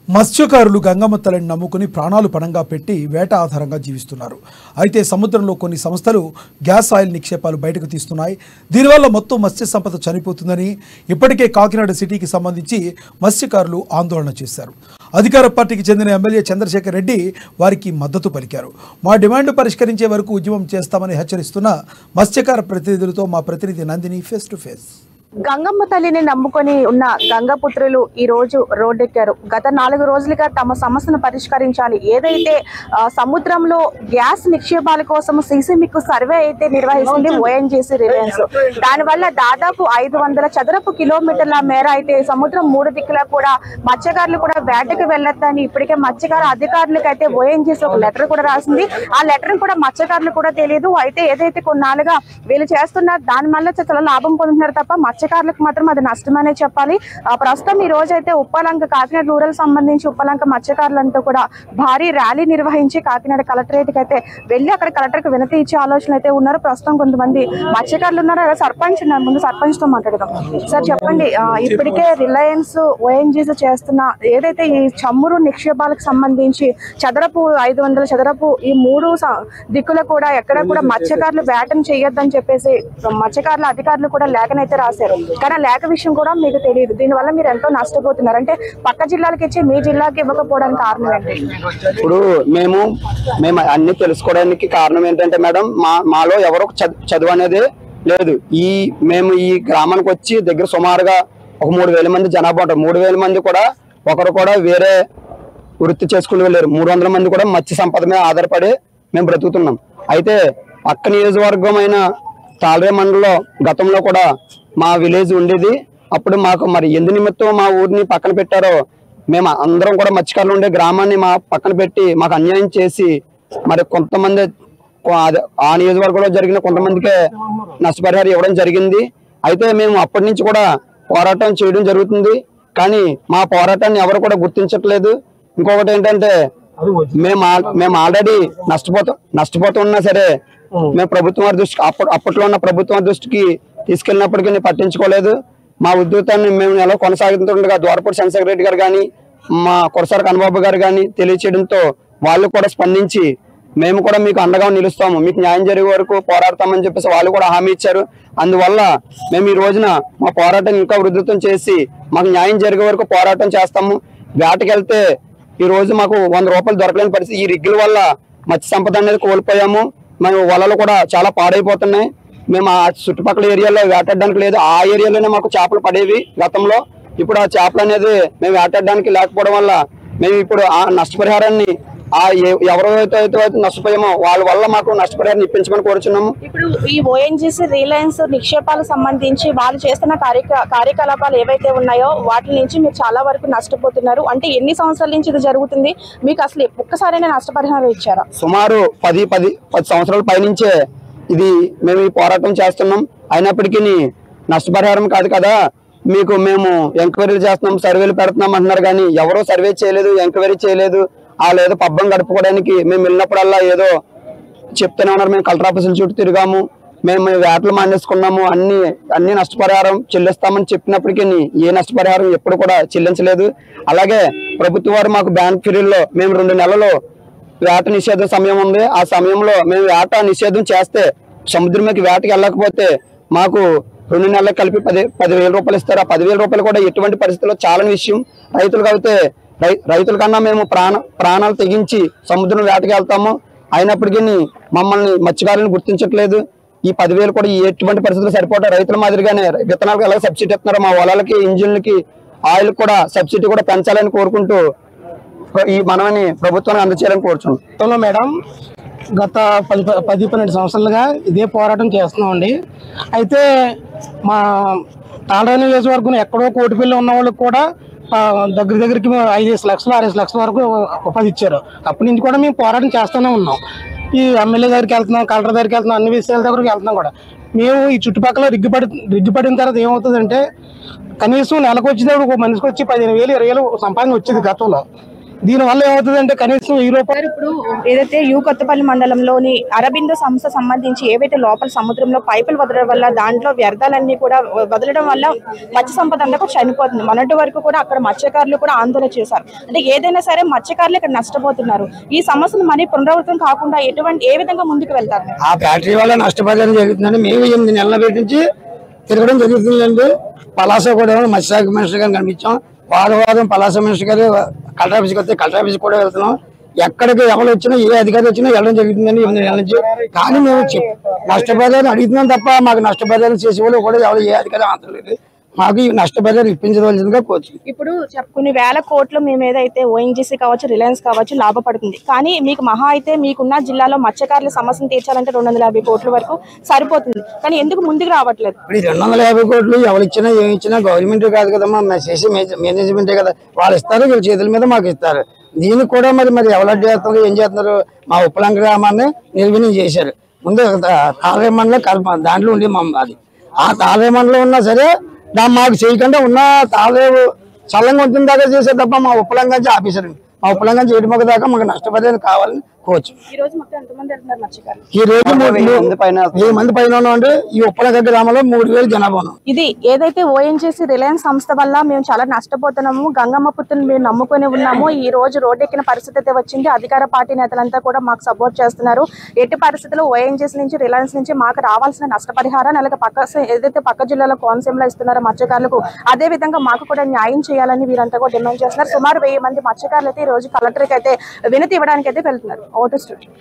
మత్స్యకారులు గంగమ్మ తల్లిని నమ్ముకుని ప్రాణాలు పణంగా పెట్టి వేట ఆధారంగా జీవిస్తున్నారు. అయితే సముద్రంలో కొన్ని సంస్థలు గ్యాస్ ఆయిల్ నిక్షేపాలు బయటకు తీస్తున్నాయి. దీనివల్ల మొత్తం మత్స్య సంపద చనిపోతుందని ఇప్పటికే కాకినాడ సిటీకి సంబంధించి మత్స్యకారులు ఆందోళన చేశారు. అధికార పార్టీకి చెందిన ఎమ్మెల్యే చంద్రశేఖర్ రెడ్డి వారికి మద్దతు పలికారు. మా డిమాండ్ పరిష్కరించే వరకు ఉద్యమం చేస్తామని హెచ్చరిస్తున్న మత్స్యకార ప్రతినిధులతో మా ప్రతినిధి Nandini face to face. Gangamma తల్లిని నమ్ముకొని ఉన్న గంగపుత్రులు ఈ రోజు రోడ్డెక్కారు. గత 4 రోజులుగా తమ సమస్యను పరిష్కరించాలి. ఏదైతే సముద్రంలో గ్యాస్ నిక్షేపాల కోసం సీసీమిక్ సర్వే అయితే నిర్వహిస్తుంది ఓఎన్జీసీ రిలయన్స్. దానివల్ల దాదాపు 500 చదరపు కిలోమీటర్ల మేర అయితే సముద్రం 3 దిక్కులా కూడా మత్స్యకారులు కూడా వేటకు వెళ్ళొద్దని ఇప్పటికే మత్స్యకార అధికారులకు అయితే ఓఎన్జీసీ ఒక లెటర్ కూడా రాసింది. ఆ లెటర్ కూడా మత్స్యకారులు కూడా తెలియదు. అయితే ఏదైతే కొన్నాళ్ళుగా వీళ్ళు చేస్తున్న దాని వల్ల చాలా లాభం పొందుతున్నారు తప్ప మత్స్యకారులకు మాత్రం అది నష్టమనే చెప్పాలి. ప్రస్తుతం ఈ రోజు అయితే ఉప్పలంక కాకినాడ రూరల్ సంబంధించి ఉప్పలంక మత్స్యకారులంతా కూడా భారీ ర్యాలీ నిర్వహించి కాకినాడ కలెక్టరేట్ కి అయితే వెళ్లి అక్కడ కలెక్టర్ కి వినతి ఇచ్చే ఆలోచన అయితే ఉన్నారు. ప్రస్తుతం కొంతమంది మత్స్యకారులు ఉన్నారు. సర్పంచ్ ఉన్నారు. ముందు సర్పంచ్ తో మాట్లాడదాం. సార్ చెప్పండి, ఇప్పటికే రిలయన్స్ ఓఎన్జీసీ చేస్తున్న ఏదైతే ఈ చమురు నిక్షేపాలకు సంబంధించి చదరపు 500 చదరపు ఈ 3 దిక్కుల కూడా ఎక్కడ కూడా మత్స్యకారులు వేటను చేయొద్దని చెప్పేసి మత్స్యకారుల అధికారులు కూడా లేఖనైతే రాశారు. కానీ లేఖ విషయం కూడా మీకు తెలియదు. దీనివల్ల మీరు ఎంతో నష్టపోతున్నారు. అంటే పక్క జిల్లాలకు ఇచ్చి మీ జిల్లాకి ఇవ్వకపోవడానికి కారణం ఏంటి? ఇప్పుడు మేము అన్ని తెలుసుకోవడానికి కారణం ఏంటంటే మేడం, మాలో ఎవరో చదువు అనేది లేదు. మేము ఈ గ్రామానికి వచ్చి దగ్గర సుమారుగా ఒక 3000 మంది జనాభా ఉంటారు. 3000 మంది కూడా ఒకరు కూడా వేరే వృత్తి చేసుకుని వెళ్ళారు. 300 మంది కూడా మత్స్య సంపద మీద ఆధారపడి మేము బ్రతుకుతున్నాం. అయితే పక్క నియోజకవర్గమైన తాళరే మండలంలో గతంలో కూడా మా విలేజ్ ఉండేది. అప్పుడు మాకు మరి ఎందు నిమిత్తం మా ఊరిని పక్కన పెట్టారో, మేము అందరం కూడా మత్స్యకారులు ఉండే గ్రామాన్ని మా పక్కన పెట్టి మాకు అన్యాయం చేసి మరి కొంతమంది ఆ నియోజకవర్గంలో జరిగిన కొంతమందికే నష్టపరిహారం ఇవ్వడం జరిగింది. అయితే మేము అప్పటి నుంచి కూడా పోరాటం చేయడం జరుగుతుంది. కానీ మా పోరాటాన్ని ఎవరు కూడా గుర్తించట్లేదు. ఇంకొకటి ఏంటంటే మేము ఆల్రెడీ నష్టపోతున్నా సరే మేము ప్రభుత్వం వారి దృష్టికి అప్పట్లో ఉన్న ప్రభుత్వం దృష్టికి తీసుకెళ్ళినప్పటికీ పట్టించుకోలేదు. మా ఉద్యోగాన్ని మేము ఎలా కొనసాగుతుండగా ద్వారపూడి చంద్రశేఖర్ రెడ్డి గారు కానీ మా కొరసాల కన్నబాబు గారు కానీ తెలియచేయడంతో వాళ్ళు కూడా స్పందించి మేము కూడా మీకు అండగా నిలుస్తాము, మీకు న్యాయం జరిగే వరకు పోరాడతామని చెప్పేసి వాళ్ళు కూడా హామీ ఇచ్చారు. అందువల్ల మేము ఈ రోజున మా పోరాటం ఇంకా ఉధృతం చేసి మాకు న్యాయం జరిగే వరకు పోరాటం చేస్తాము. వేటకెళ్తే ఈ రోజు మాకు 100 రూపాయలు దొరకలేని పరిస్థితి. ఈ రిగ్గుల వల్ల మత్స్య సంపద అనేది కోల్పోయాము. మేము వలలు కూడా చాలా పాడైపోతున్నాయి. మేము ఆ చుట్టుపక్కల ఏరియాలో వేటాడడానికి లేదు. ఆ ఏరియాలోనే మాకు చేపలు పడేవి గతంలో. ఇప్పుడు ఆ చేపలు అనేది మేము వేటాడడానికి లేకపోవడం వల్ల మేము ఇప్పుడు ఆ నష్టపరిహారాన్ని ఎవరైతే నష్టపోయామో వాళ్ళ వల్ల మాకు నష్టపరిహారాన్ని ఇప్పించమని కోరుచున్నాము. ఇప్పుడు ఈ ఓఎన్జీసీ రిలయన్స్ నిక్షేపాలకు సంబంధించి వాళ్ళు చేస్తున్న కార్యకలాపాలు ఏవైతే ఉన్నాయో వాటి నుంచి మీరు చాలా వరకు నష్టపోతున్నారు. అంటే ఎన్ని సంవత్సరాల నుంచి ఇది జరుగుతుంది? మీకు అసలు ఒక్కసారైనా నష్టపరిహారం ఇచ్చారా? సుమారు 10 సంవత్సరాల పైనుంచే ఇది మేము ఈ పోరాటం చేస్తున్నాం. అయినప్పటికీ నష్టపరిహారం కాదు కదా, మేము ఎంక్వైరీలు చేస్తున్నాం, సర్వేలు పెడుతున్నాం అంటున్నారు. కానీ ఎవరో సర్వే చేయలేదు, ఎంక్వైరీ చేయలేదు. ఏదో పబ్బం గడుపుకోవడానికి మేము వెళ్ళినప్పుడల్లా ఏదో చెప్తూనే ఉన్నారు. మేము కలెక్టర్ ఆఫీసుల చుట్టూ తిరిగాము, మేము వేటలు మానేసుకున్నాము, అన్ని నష్టపరిహారం చెల్లిస్తామని చెప్పినప్పటికీ ఏ నష్టపరిహారం ఎప్పుడు కూడా చెల్లించలేదు. అలాగే ప్రభుత్వ వారు మాకు బ్యాంక్ పీరియడ్లో మేము 2 నెలలు వేట నిషేధం సమయం ఉంది. ఆ సమయంలో మేము వేట నిషేధం చేస్తే సముద్రంలోకి వేటకి వెళ్ళకపోతే మాకు 2 నెలలకు కలిపి 10,000 రూపాయలు ఇస్తారు. ఆ 10,000 రూపాయలు కూడా ఎటువంటి పరిస్థితుల్లో చాలని విషయం. రైతులకు అయితే రైతుల కన్నా మేము ప్రాణాలు తెగించి సముద్రం వేటకి వెళ్తాము. అయినప్పటికీ మమ్మల్ని మత్స్యకారులను గుర్తించట్లేదు. ఈ 10,000 కూడా ఎటువంటి పరిస్థితుల్లో సరిపోతాయి. రైతుల మాదిరిగానే విత్తనాలకు ఎలా సబ్సిడీ ఇస్తున్నారు, మా పొలాలకి ఇంజిన్లకి ఆయిల్ కూడా సబ్సిడీ కూడా పెంచాలని కోరుకుంటూ ఈ మనమని ప్రభుత్వాన్ని అందచేయాలని కోరుచున్నాం. మేడం, గత 10-12 సంవత్సరాలుగా ఇదే పోరాటం చేస్తున్నామండి. అయితే మా తాళరేవు నియోజకవర్గం ఎక్కడో కోటిపల్లి ఉన్న వాళ్ళకి కూడా దగ్గరికి 5 లక్షలు 6 లక్షల వరకు ఉపాధి ఇచ్చారు. అప్పటి నుంచి కూడా మేము పోరాటం చేస్తూనే ఉన్నాం. ఈ ఎమ్మెల్యే దగ్గరికి వెళ్తున్నాం, కలెక్టర్ దగ్గరికి వెళ్తున్నాం, అన్ని విషయాల దగ్గరికి వెళ్తున్నాం కూడా. మేము ఈ చుట్టుపక్కల రిగ్గిపడిన తర్వాత ఏమవుతుందంటే కనీసం నెలకు వచ్చేటప్పుడు ఒక మనిషికి వచ్చి 15,000 20,000 సంపాదన వచ్చేది గతంలో. దీనివల్ల ఏమవుతుందంటే కనీసం ₹1000 ఇప్పుడు ఏదైతే యూ కొత్తపల్లి మండలంలోని అరబిందో సంస్థ సంబంధించి ఏవైతే లోపల సముద్రంలో పైపులు వదలడం వల్ల దాంట్లో వ్యర్థాలన్నీ కూడా వదలడం వల్ల మత్స్య సంపద అంతా కూడా చనిపోతుంది. మొన్నటి వరకు కూడా అక్కడ మత్స్యకారులు కూడా ఆందోళన చేశారు. అంటే ఏదైనా సరే మత్స్యకారులు ఇక్కడ నష్టపోతున్నారు. ఈ సమస్యను మళ్ళీ పునరావృతం కాకుండా ఏ విధంగా ముందుకు వెళ్తారు? ఆ ఫ్యాక్టరీ వల్ల నష్టపరిహారం జరుగుతుందని మేము 8 నెలల బయట నుంచి తిరగడం జరుగుతుందండి. పలాస కూడా మత్స్యశాఖ మినిస్టర్ గారిని కనిపించాం. వారం పలాస మినిస్టర్ గారు కలెక్టర్ ఆఫీస్కి వస్తే కలెక్టర్ ఆఫీస్ కూడా వెళ్తున్నాం. ఎక్కడికి ఎవరు వచ్చినా ఏ అధికారి వచ్చినా వెళ్ళడం జరుగుతుందని 8 నెలల నుంచి. కానీ మేము నష్టపరిహారం అడుగుతున్నాం తప్ప మాకు నష్టపరిహారం చేసేవాళ్ళు కూడా ఎవరు ఏ అధికారి ఆన్సర్ లేదు. మాకు ఈ నష్టపరిహారం ఇప్పించవలసిందిగా కోరుతుంది. ఇప్పుడు కొన్ని వేల కోట్లు మేము ఏదైతే ఓఎన్జీసీ కావచ్చు, రిలయన్స్ కావచ్చు లాభపడుతుంది. కానీ మీకు మహా అయితే మీకున్న జిల్లాలో మత్స్యకారుల సమస్యను తీర్చాలంటే 250 కోట్ల వరకు సరిపోతుంది. కానీ ఎందుకు ముందుకు రావట్లేదు? ఇప్పుడు 250 కోట్లు ఎవరు ఇచ్చినా ఏమి ఇచ్చినా గవర్నమెంట్ కాదు కదమ్మా, చేసే మేనేజ్మెంటే కదా. వాళ్ళు ఇస్తారు, వీళ్ళ చేతుల మీద మాకు ఇస్తారు. దీనికి కూడా మరి ఎవరు చేస్తున్నారు, ఏం చేస్తున్నారు? మా ఉప్పలంక గ్రామాన్ని నిర్వీర్యం చేశారు. ముందు తాళరేమండలో దాంట్లో ఉండి అది ఆ తాళరేమండలో ఉన్నా సరే మాకు చేయకుండా ఉన్న తాళరేవు చల్లంగా ఉంటుంది దాకా చేసే తప్ప మా ఉప్పలంగా ఆఫీసర్ మా ఉప్పలంగా చేయడం దాకా మాకు నష్టపరిహారం కావాలని కోవచ్చు. ఈ రోజు మొత్తం ఎంతమంది వెళ్తున్నారు మత్స్యకారులు? ఈ రోజు 1000 మంది పైన ఉన్నామండి. ఈ ఉప్పలంక గ్రామంలో 3000 జనాభా ఉన్నాం. ఇది ఏదైతే ఓఎన్జీసీ రిలయన్స్ సంస్థ వల్ల మేము చాలా నష్టపోతున్నాము, గంగమ్మ పుత్రుని మేము నమ్ముకొని ఉన్నాము. ఈ రోజు రోడ్డెక్కిన పరిస్థితి అయితే వచ్చింది. అధికార పార్టీ నేతలంతా కూడా మాకు సపోర్ట్ చేస్తున్నారు. ఎట్టి పరిస్థితుల్లో ఓఎన్జీసీ నుంచి, రిలయన్స్ నుంచి మాకు రావాల్సిన నష్టపరిహారాన్ని అలాగే ఏదైతే పక్క జిల్లాలో కోనసీమలో ఇస్తున్నారో మత్స్యకారులకు అదే విధంగా మాకు కూడా న్యాయం చేయాలని వీరంతా కూడా డిమాండ్ చేస్తున్నారు. సుమారు 1000 మంది మత్స్యకారులు అయితే ఈ రోజు కలెక్టర్కి అయితే వినతి ఇవ్వడానికి అయితే వెళ్తున్నారు. Vote studio.